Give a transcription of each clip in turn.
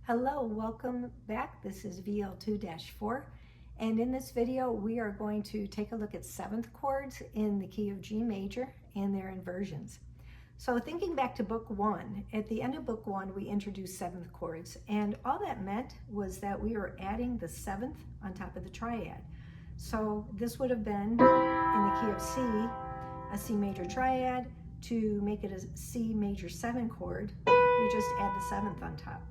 Hello, welcome back. This is VL2-4, and in this video we are going to take a look at seventh chords in the key of G major and their inversions. So thinking back to book one, at the end of book one we introduced seventh chords, and all that meant was that we were adding the seventh on top of the triad. So this would have been in the key of C, a C major triad. To make it a C major 7 chord, we just add the seventh on top.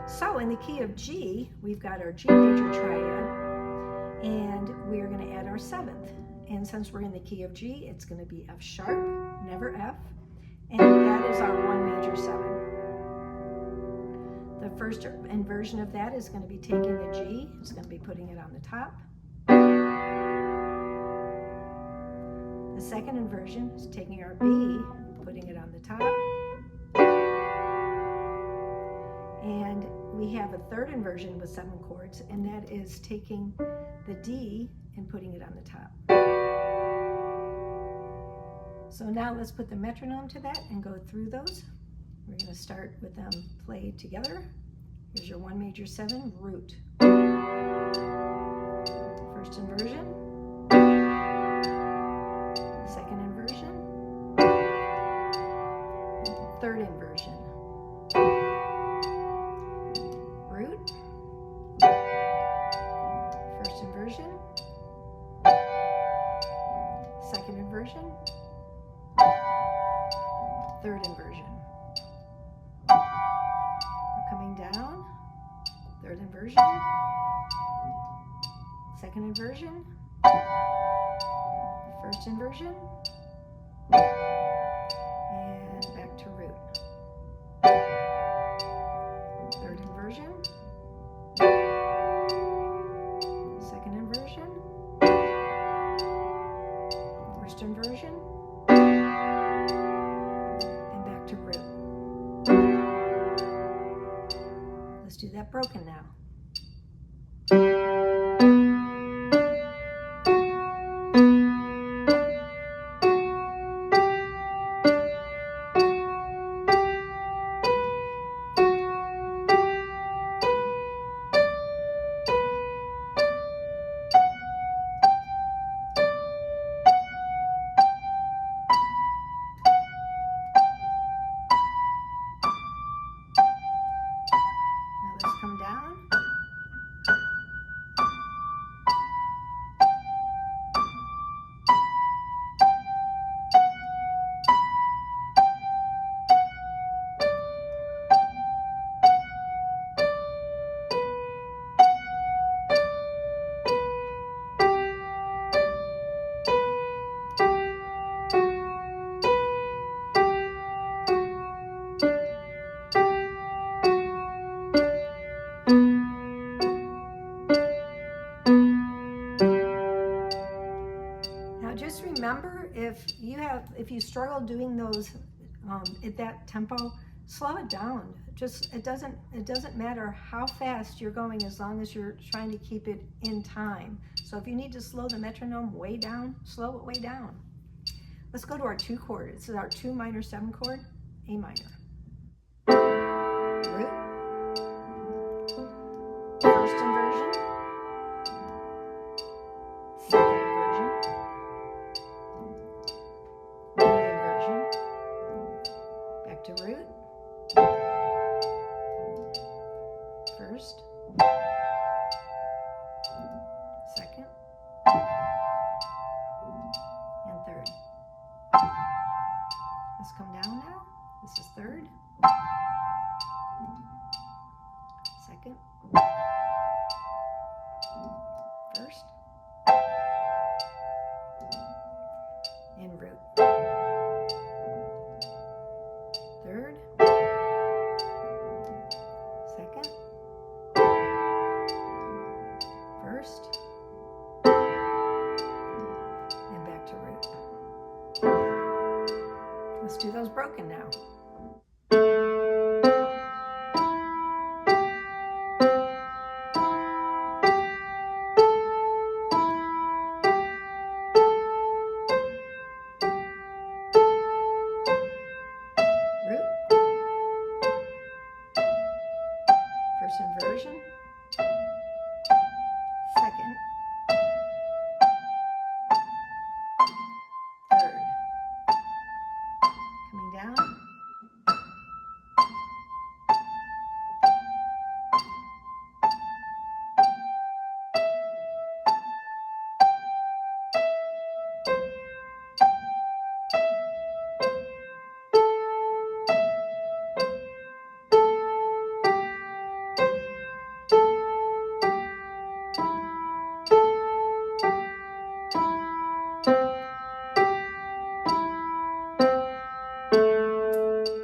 So in the key of G, we've got our G major triad, and we are going to add our seventh. And since we're in the key of G, it's going to be F sharp, never F, and that is our 1 major 7. The first inversion of that is going to be taking the G, it's going to be putting it on the top. The second inversion is taking our B, putting it on the top. And we have a third inversion with 7 chords, and that is taking the D and putting it on the top. So now let's put the metronome to that and go through those. We're going to start with them played together. Here's your 1 major 7, root. First inversion. Second inversion. Third inversion. Root. First inversion. Second inversion. Third inversion. We're coming down. Third inversion. Second inversion. First inversion. And back to root. Third inversion. Second inversion. First inversion. And back to root. Let's do that broken now. Come down. Just remember, if you struggle doing those at that tempo, slow it down. It doesn't matter how fast you're going as long as you're trying to keep it in time. So if you need to slow the metronome way down, slow it way down. Let's go to our 2 chord. This is our 2 minor 7 chord, A minor. Root. First inversion. Second inversion. Third inversion. Back to root. First. Second. And third. Let's come down now. This is third. Second. First. And root. Third. Second. First. And back to root. Let's do those broken now. First inversion, second, third, coming down,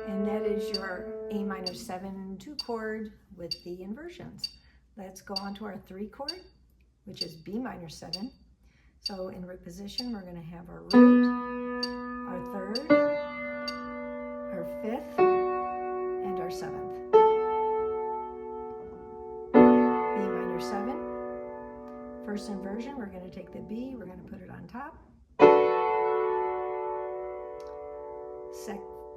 and that is your A minor 7 2 chord with the inversions. Let's go on to our 3 chord, which is B minor 7. So in root position, we're going to have our root, our third, our fifth, and our 7th. B minor 7. First inversion, we're going to take the B, we're going to put it on top.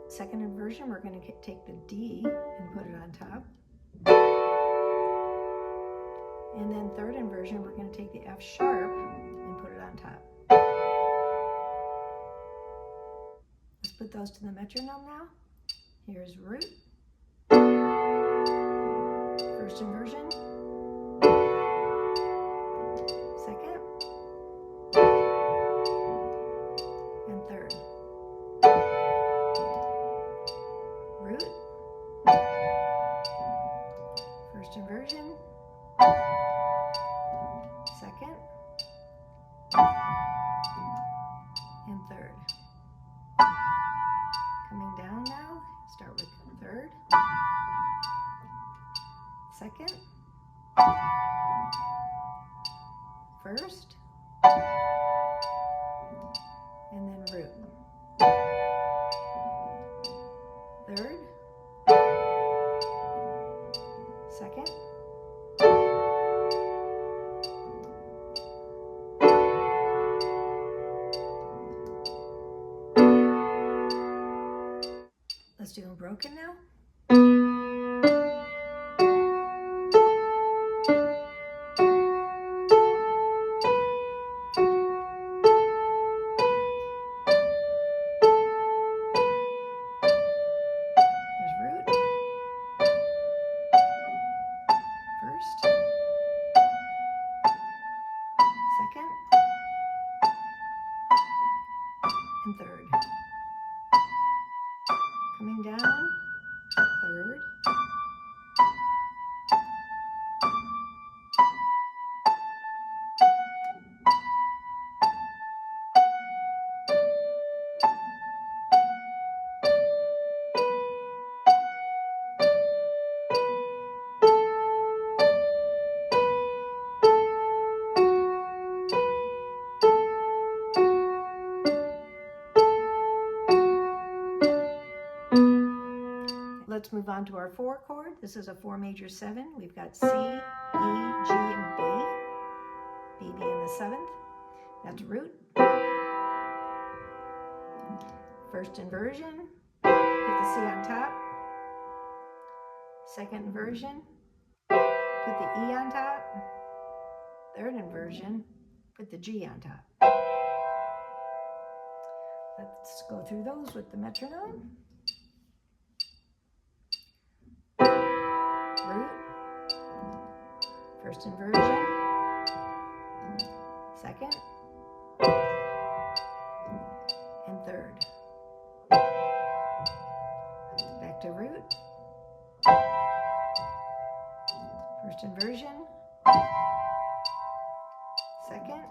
Second inversion, we're going to take the D and put it on top. And then third inversion, we're going to take the F sharp and put it on top. Let's put those to the metronome now. Here's root. First inversion. Second. And third. Root. First inversion. Second. And third. Coming down now, start with third, second, first, and then root. Third, second, let's do them broken now. Here's root. First, second, and third. Coming down, third, let's move on to our 4 chord. This is a 4 major 7. We've got C, E, G, and B. B being the 7th. That's root. First inversion, put the C on top. Second inversion, put the E on top. Third inversion, put the G on top. Let's go through those with the metronome. Root, first inversion, second, and third. Back to root, first inversion, second,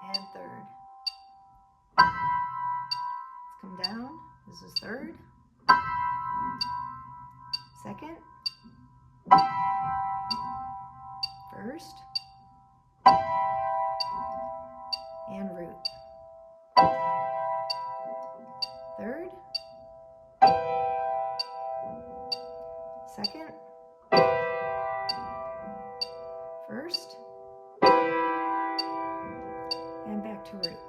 and third. Let's come down, this is third, second, first, and root. Third, second, first, and back to root.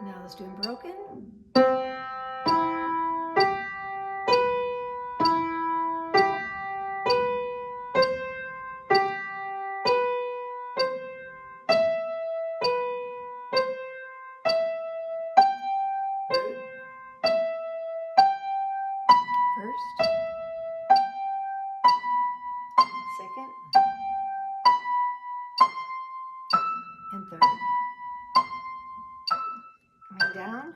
Now let's do them broken. First, second, and third. Coming down.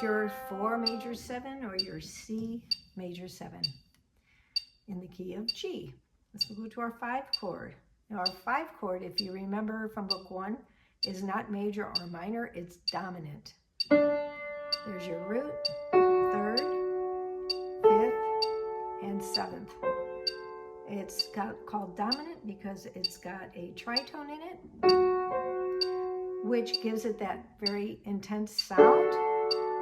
Your 4 major 7 or your C major 7 in the key of G. Let's go to our 5 chord. Now our 5 chord, if you remember from book 1, is not major or minor, it's dominant. There's your root, 3rd, 5th, and 7th. It's called dominant because it's got a tritone in it, which gives it that very intense sound,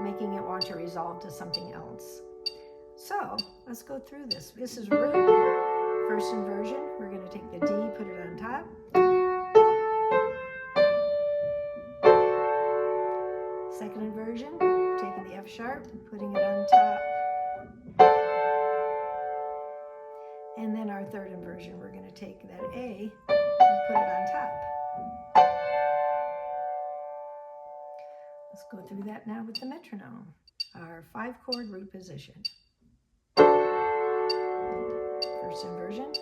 making it want to resolve to something else. So let's go through this. This is root, first inversion. We're going to take the D, put it on top. Second inversion, taking the F sharp, putting it on top. And then our third inversion, we're going to take that A and put it on top. Let's go through that now with the metronome. Our 5 chord root position. First inversion.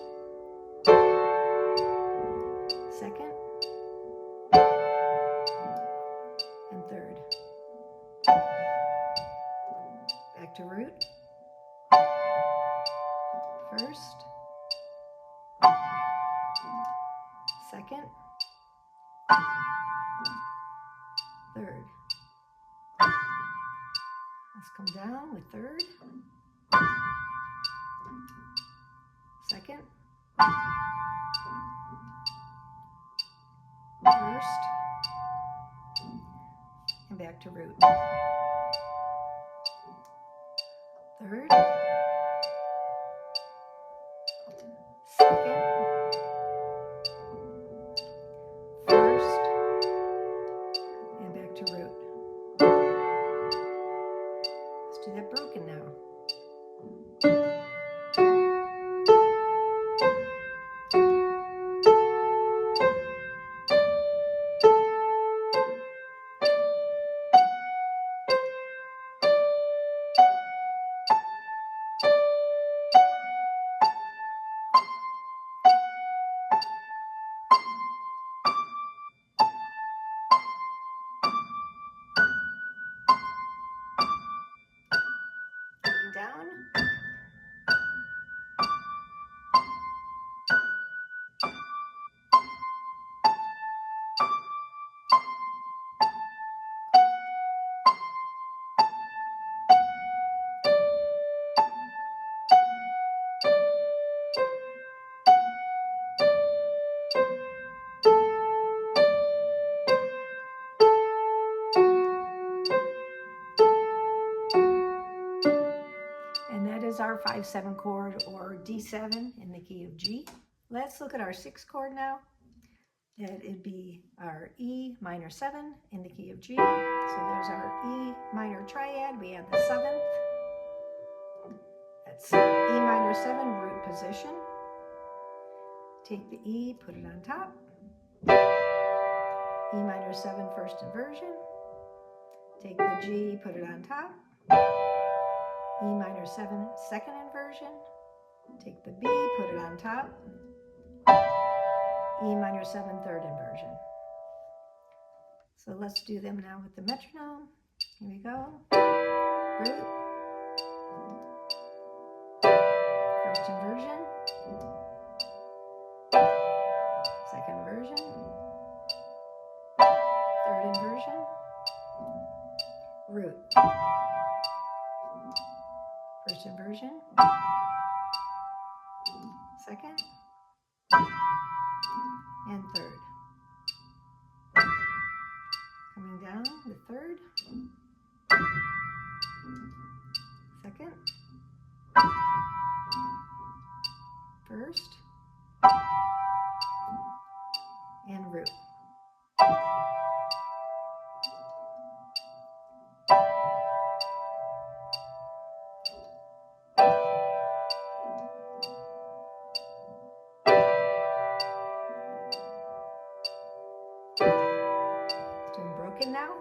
Second. And third. Back to root. First. Second. Third. Let's come down with third, second, first, and back to root. Third, second, first, and back to root. Let's do that broken now. Down. Our 5/7 chord, or D7 in the key of G. Let's look at our 6 chord now. It'd be our E minor 7 in the key of G. So there's our E minor triad. We have the 7th. That's E minor 7 root position. Take the E, put it on top. E minor 7 first inversion. Take the G, put it on top. E minor 7 second inversion. Take the B, put it on top. E minor 7 third inversion. So let's do them now with the metronome. Here we go. Root. First inversion. Second inversion. Third inversion. Root. First inversion. Second. And third. Coming down the third. Second. first, and root. Doing broken now.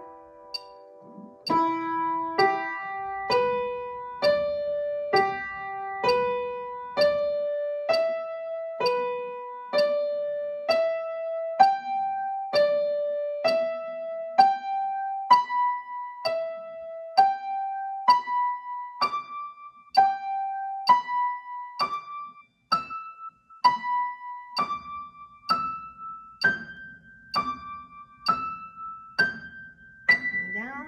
Coming down.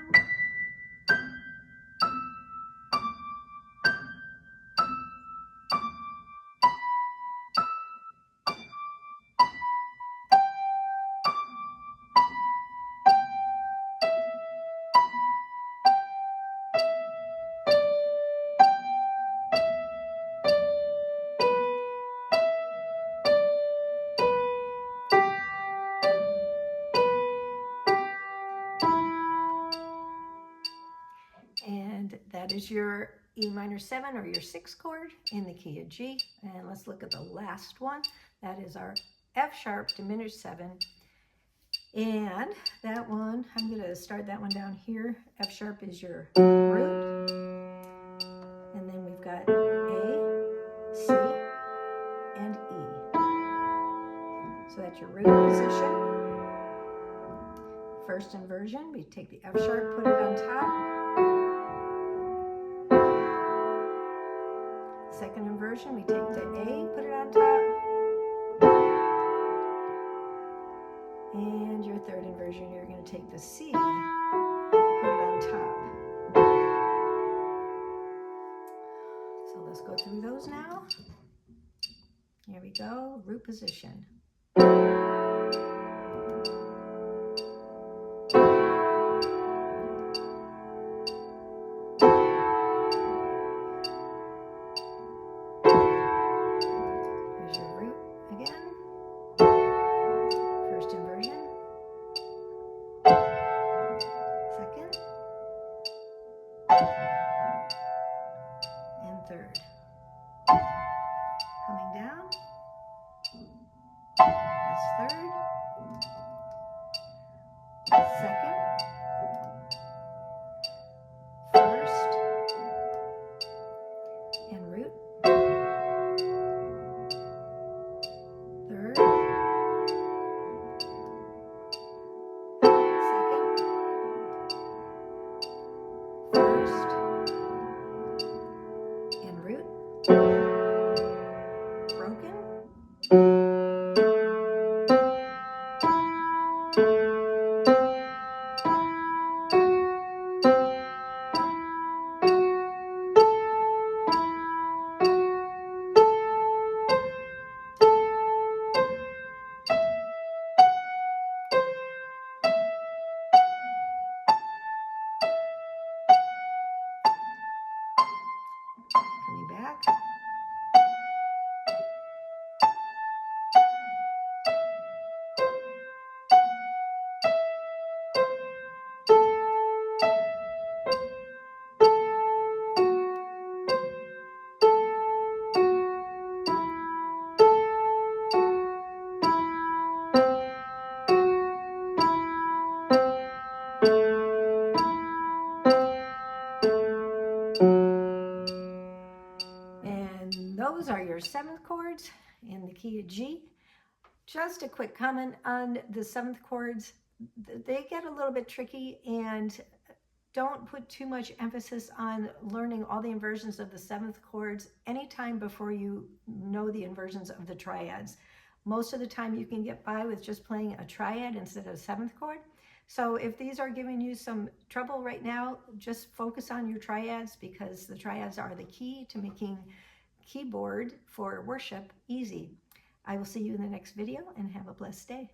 And that is your E minor 7 or your 6th chord in the key of G. And let's look at the last one. That is our F sharp diminished 7. And that one, I'm going to start that one down here. F sharp is your root. And then we've got A, C, and E. So that's your root position. First inversion, we take the F sharp, put it on top. Second inversion, we take the A, put it on top. And your third inversion, you're going to take the C, put it on top. So let's go through those now. Here we go, root position. Here's your root again. First inversion. Second. And third. Coming down. That's third. Second. First. And root. Third. Second. First. And root. Broken. Coming back. And those are your 7th chords in the key of G. Just a quick comment on the 7th chords. They get a little bit tricky, and don't put too much emphasis on learning all the inversions of the 7th chords anytime before you know the inversions of the triads. Most of the time you can get by with just playing a triad instead of a 7th chord. So if these are giving you some trouble right now, just focus on your triads, because the triads are the key to making keyboard for worship easy. I will see you in the next video, and have a blessed day.